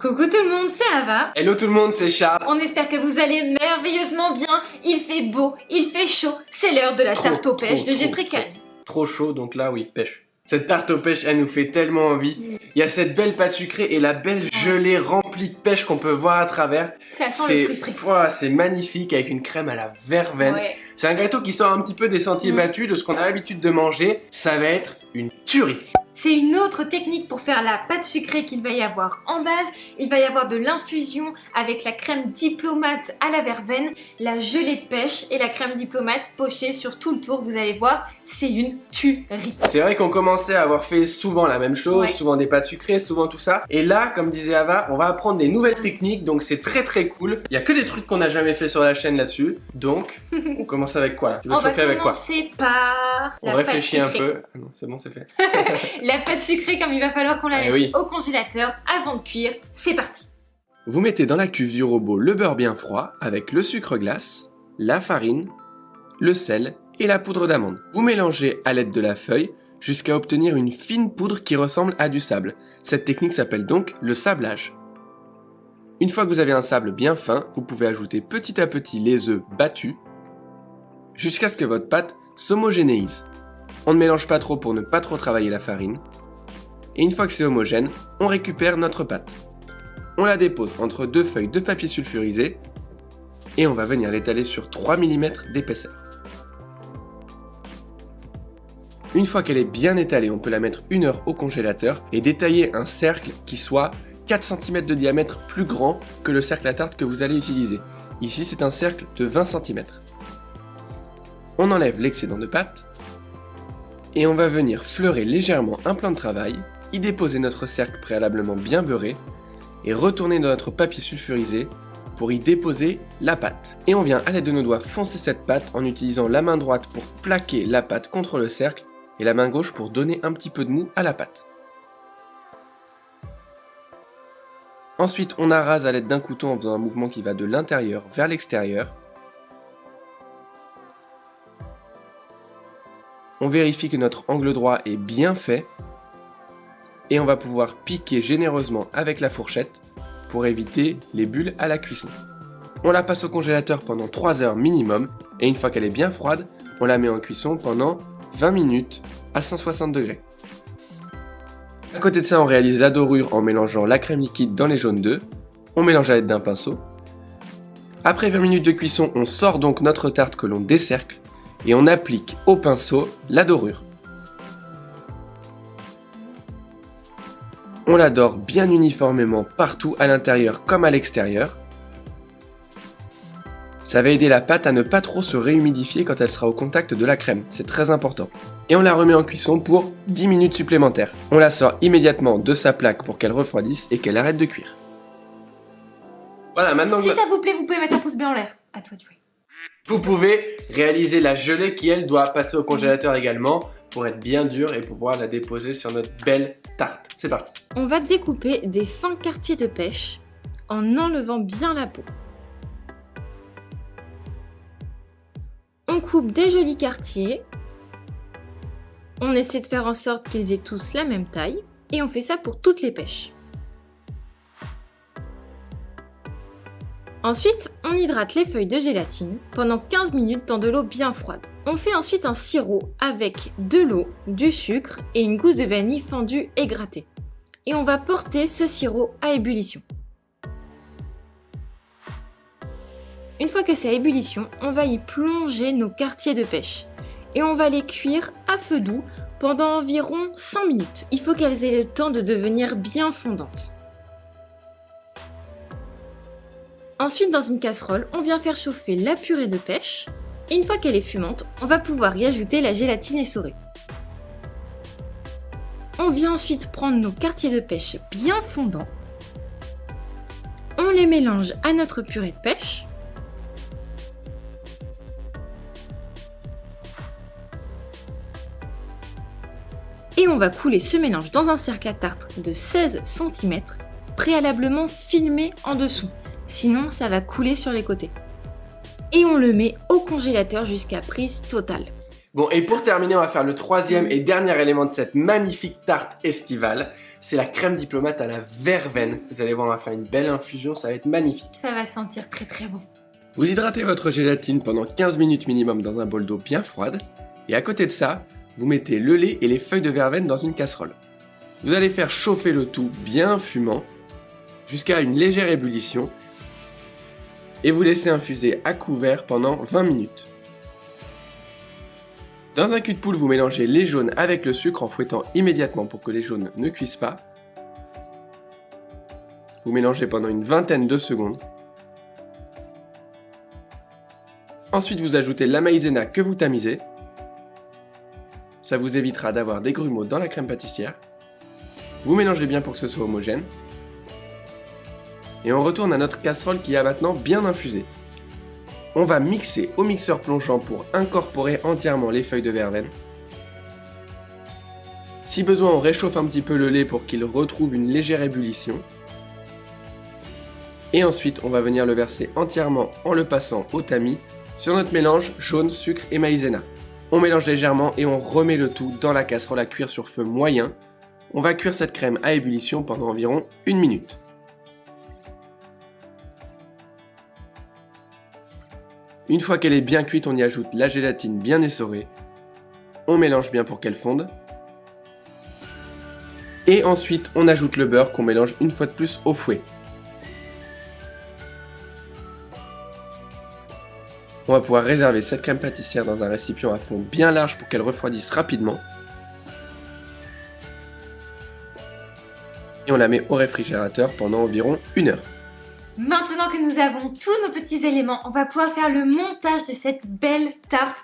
Coucou tout le monde, c'est Ava. Hello tout le monde, c'est Charles. On espère que vous allez merveilleusement bien. Il fait beau, il fait chaud. C'est l'heure de la tarte aux pêches de Jeffrey Cagne. Trop chaud, donc là oui, pêche. Cette tarte aux pêches, elle nous fait tellement envie. Il y a cette belle pâte sucrée et la belle gelée remplie de pêche qu'on peut voir à travers. Ça sent le fruit frit. C'est magnifique avec une crème à la verveine. Ouais. C'est un gâteau qui sort un petit peu des sentiers battus de ce qu'on a l'habitude de manger. Ça va être une tuerie. C'est une autre technique pour faire la pâte sucrée qu'il va y avoir en base. Il va y avoir de l'infusion avec la crème diplomate à la verveine, la gelée de pêche et la crème diplomate pochée sur tout le tour. Vous allez voir, c'est une tuerie. C'est vrai qu'on commençait à avoir fait souvent la même chose, Ouais. souvent des pâtes sucrées, souvent tout ça. Et là, comme disait Ava, on va apprendre des nouvelles techniques, donc c'est très cool. Il y a que des trucs qu'on n'a jamais fait sur la chaîne là-dessus. Donc, on commence avec quoi là? Tu veux On te va chauffer avec quoi? commencer par On la réfléchit pâte un sucrée. peu. Ah non, c'est bon, c'est fait. La pâte sucrée, comme il va falloir qu'on la Ah laisse oui. au congélateur avant de cuire. C'est parti. Vous mettez dans la cuve du robot le beurre bien froid avec le sucre glace, la farine, le sel et la poudre d'amande. Vous mélangez à l'aide de la feuille jusqu'à obtenir une fine poudre qui ressemble à du sable. Cette technique s'appelle donc le sablage. Une fois que vous avez un sable bien fin, vous pouvez ajouter petit à petit les œufs battus jusqu'à ce que votre pâte s'homogénéise. On ne mélange pas trop pour ne pas trop travailler la farine. Et une fois que c'est homogène, on récupère notre pâte. On la dépose entre deux feuilles de papier sulfurisé et on va venir l'étaler sur 3 mm d'épaisseur. Une fois qu'elle est bien étalée, on peut la mettre 1 heure au congélateur et détailler un cercle qui soit 4 cm de diamètre plus grand que le cercle à tarte que vous allez utiliser. Ici, c'est un cercle de 20 cm. On enlève l'excédent de pâte et on va venir fleurer légèrement un plan de travail, y déposer notre cercle préalablement bien beurré et retourner dans notre papier sulfurisé pour y déposer la pâte. Et on vient à l'aide de nos doigts foncer cette pâte en utilisant la main droite pour plaquer la pâte contre le cercle et la main gauche pour donner un petit peu de mou à la pâte. Ensuite, on arrase à l'aide d'un couteau en faisant un mouvement qui va de l'intérieur vers l'extérieur. On vérifie que notre angle droit est bien fait et on va pouvoir piquer généreusement avec la fourchette pour éviter les bulles à la cuisson. On la passe au congélateur pendant 3 heures minimum et une fois qu'elle est bien froide, on la met en cuisson pendant 20 minutes à 160 degrés. À côté de ça, on réalise la dorure en mélangeant la crème liquide dans les jaunes d'œufs. On mélange à l'aide d'un pinceau. Après 20 minutes de cuisson, on sort donc notre tarte que l'on décercle et on applique au pinceau la dorure. On la dore bien uniformément partout à l'intérieur comme à l'extérieur. Ça va aider la pâte à ne pas trop se réhumidifier quand elle sera au contact de la crème, c'est très important. Et on la remet en cuisson pour 10 minutes supplémentaires. On la sort immédiatement de sa plaque pour qu'elle refroidisse et qu'elle arrête de cuire. Voilà, maintenant Si ça vous plaît, vous pouvez mettre un pouce bleu en l'air. À toi de jouer. vous pouvez réaliser la gelée qui, elle, doit passer au congélateur également pour être bien dure et pour pouvoir la déposer sur notre belle tarte. C'est parti. On va découper des fins quartiers de pêche en enlevant bien la peau. On coupe des jolis quartiers. On essaie de faire en sorte qu'ils aient tous la même taille. Et on fait ça pour toutes les pêches. Ensuite, on hydrate les feuilles de gélatine pendant 15 minutes dans de l'eau bien froide. On fait ensuite un sirop avec de l'eau, du sucre et une gousse de vanille fendue et grattée. Et on va porter ce sirop à ébullition. Une fois que c'est à ébullition, on va y plonger nos quartiers de pêche. Et on va les cuire à feu doux pendant environ 5 minutes. Il faut qu'elles aient le temps de devenir bien fondantes. Ensuite, dans une casserole, on vient faire chauffer la purée de pêche. Et une fois qu'elle est fumante, on va pouvoir y ajouter la gélatine essorée. On vient ensuite prendre nos quartiers de pêche bien fondants. On les mélange à notre purée de pêche. Et on va couler ce mélange dans un cercle à tarte de 16 cm, préalablement filmé en dessous. Sinon, ça va couler sur les côtés. Et on le met au congélateur jusqu'à prise totale. Bon, et pour terminer, on va faire le troisième et dernier élément de cette magnifique tarte estivale. c'est la crème diplomate à la verveine. Vous allez voir, on va faire une belle infusion, ça va être magnifique. Ça va sentir très très bon. Vous hydratez votre gélatine pendant 15 minutes minimum dans un bol d'eau bien froide. Et à côté de ça, vous mettez le lait et les feuilles de verveine dans une casserole. Vous allez faire chauffer le tout bien fumant jusqu'à une légère ébullition et vous laissez infuser à couvert pendant 20 minutes. Dans un cul de poule, vous mélangez les jaunes avec le sucre en fouettant immédiatement pour que les jaunes ne cuisent pas. Vous mélangez pendant une vingtaine de secondes. Ensuite, vous ajoutez la maïzena que vous tamisez. Ça vous évitera d'avoir des grumeaux dans la crème pâtissière. Vous mélangez bien pour que ce soit homogène. Et on retourne à notre casserole qui a maintenant bien infusé. On va mixer au mixeur plongeant pour incorporer entièrement les feuilles de verveine. Si besoin, on réchauffe un petit peu le lait pour qu'il retrouve une légère ébullition. Et ensuite, on va venir le verser entièrement en le passant au tamis sur notre mélange jaune, sucre et maïzena. On mélange légèrement et on remet le tout dans la casserole à cuire sur feu moyen. On va cuire cette crème à ébullition pendant environ 1 minute. Une fois qu'elle est bien cuite, on y ajoute la gélatine bien essorée. On mélange bien pour qu'elle fonde. Et ensuite, on ajoute le beurre qu'on mélange une fois de plus au fouet. On va pouvoir réserver cette crème pâtissière dans un récipient à fond bien large pour qu'elle refroidisse rapidement. Et on la met au réfrigérateur pendant environ 1 heure. Maintenant que nous avons tous nos petits éléments, on va pouvoir faire le montage de cette belle tarte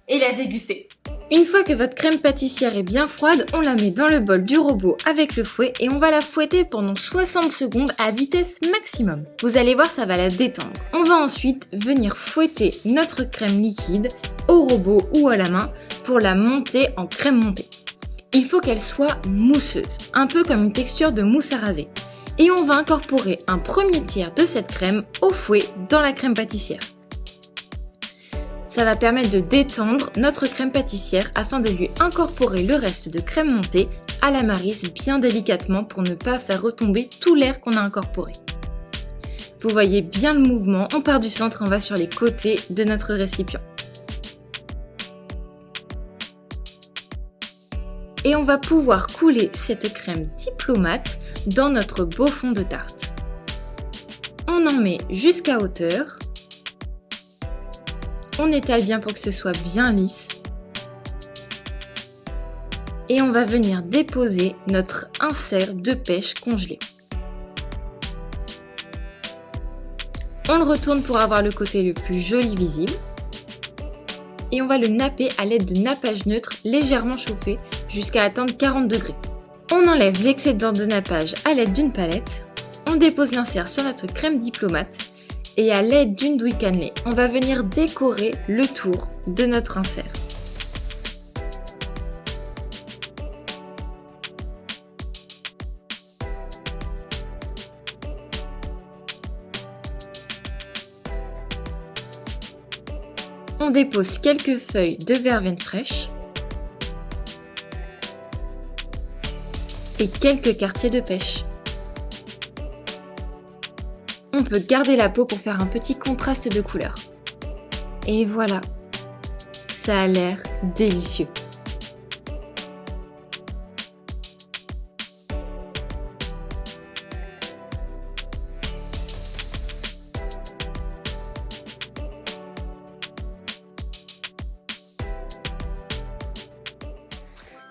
et la déguster. Une fois que votre crème pâtissière est bien froide, on la met dans le bol du robot avec le fouet et on va la fouetter pendant 60 secondes à vitesse maximum. Vous allez voir, ça va la détendre. On va ensuite venir fouetter notre crème liquide au robot ou à la main pour la monter en crème montée. Il faut qu'elle soit mousseuse, un peu comme une texture de mousse à raser. Et on va incorporer un premier tiers de cette crème au fouet dans la crème pâtissière. Ça va permettre de détendre notre crème pâtissière afin de lui incorporer le reste de crème montée à la maryse bien délicatement pour ne pas faire retomber tout l'air qu'on a incorporé. Vous voyez bien le mouvement, on part du centre, on va sur les côtés de notre récipient. Et on va pouvoir couler cette crème diplomate dans notre beau fond de tarte. On en met jusqu'à hauteur. On étale bien pour que ce soit bien lisse. Et on va venir déposer notre insert de pêche congelé. On le retourne pour avoir le côté le plus joli visible. Et on va le napper à l'aide de nappage neutre légèrement chauffé jusqu'à atteindre 40 degrés. On enlève l'excédent de nappage à l'aide d'une palette. On dépose l'insert sur notre crème diplomate. Et à l'aide d'une douille cannelée, on va venir décorer le tour de notre insert. On dépose quelques feuilles de verveine fraîche et quelques quartiers de pêche. On peut garder la peau pour faire un petit contraste de couleur. Et voilà, ça a l'air délicieux.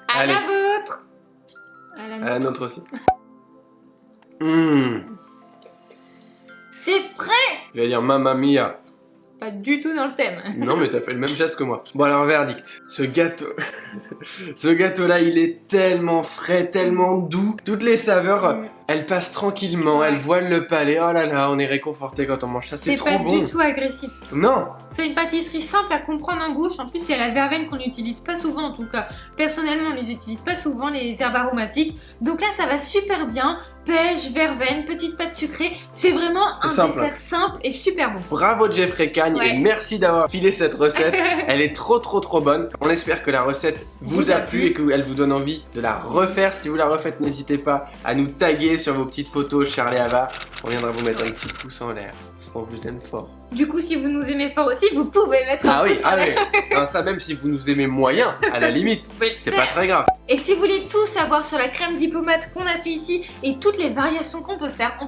À Allez. la vôtre. À la À la nôtre. nôtre aussi. Mmh. C'est frais. Je vais dire mamma mia. Pas du tout dans le thème. Non mais t'as fait le même geste que moi. Bon alors verdict. Ce gâteau... Ce gâteau là il est tellement frais, tellement doux. Toutes les saveurs Elle passe tranquillement, elle voile le palais. Oh là là, on est réconforté quand on mange ça, c'est trop pas bon. du tout agressif. Non. C'est une pâtisserie simple à comprendre en bouche. En plus, il y a la verveine qu'on n'utilise pas souvent. En tout cas, personnellement, on les utilise pas souvent, les herbes aromatiques. Donc là, ça va super bien. Pêche, verveine, petite pâte sucrée. C'est vraiment un dessert simple et super bon. Bravo Jeffrey Cagne et merci d'avoir filé cette recette. Elle est trop bonne. On espère que la recette vous a plu et qu'elle vous donne envie de la refaire. Si vous la refaites, n'hésitez pas à nous taguer sur vos petites photos Charles et Ava. On viendra vous mettre un petit pouce en l'air parce qu'on vous aime fort. Du coup, si vous nous aimez fort aussi, vous pouvez mettre un pouce en l'air. Non, ça même si vous nous aimez moyen, à la limite, c'est pas très grave. Et si vous voulez tout savoir sur la crème diplomate qu'on a fait ici et toutes les variations qu'on peut faire, on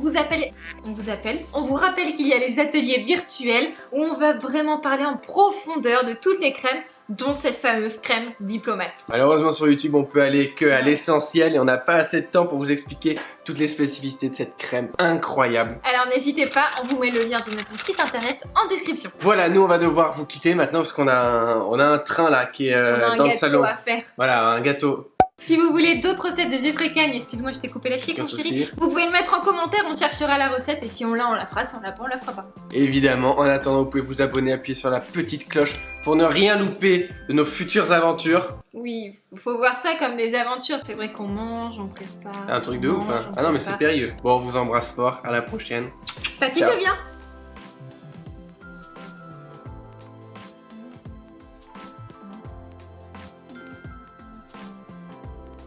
vous rappelle qu'il y a les ateliers virtuels où on va vraiment parler en profondeur de toutes les crèmes, dont cette fameuse crème diplomate. Malheureusement sur YouTube on peut aller que à l'essentiel et on n'a pas assez de temps pour vous expliquer toutes les spécificités de cette crème incroyable. Alors n'hésitez pas, on vous met le lien de notre site internet en description. Voilà, nous on va devoir vous quitter maintenant parce qu'on a un train là qui est dans le salon. On a un gâteau à faire. Voilà, un gâteau. Si vous voulez d'autres recettes de Jeffrey Cagne, excuse-moi je t'ai coupé la chic mon chéri, vous pouvez le mettre en commentaire, on cherchera la recette et si on l'a on la fera, si on l'a pas on la fera pas. Évidemment, en attendant vous pouvez vous abonner, appuyer sur la petite cloche pour ne rien louper de nos futures aventures. Oui, faut voir ça comme des aventures, c'est vrai qu'on mange, on prépare. Un truc de ouf hein. Ah non mais c'est périlleux. Bon on vous embrasse fort, à la prochaine. Pâtissez bien.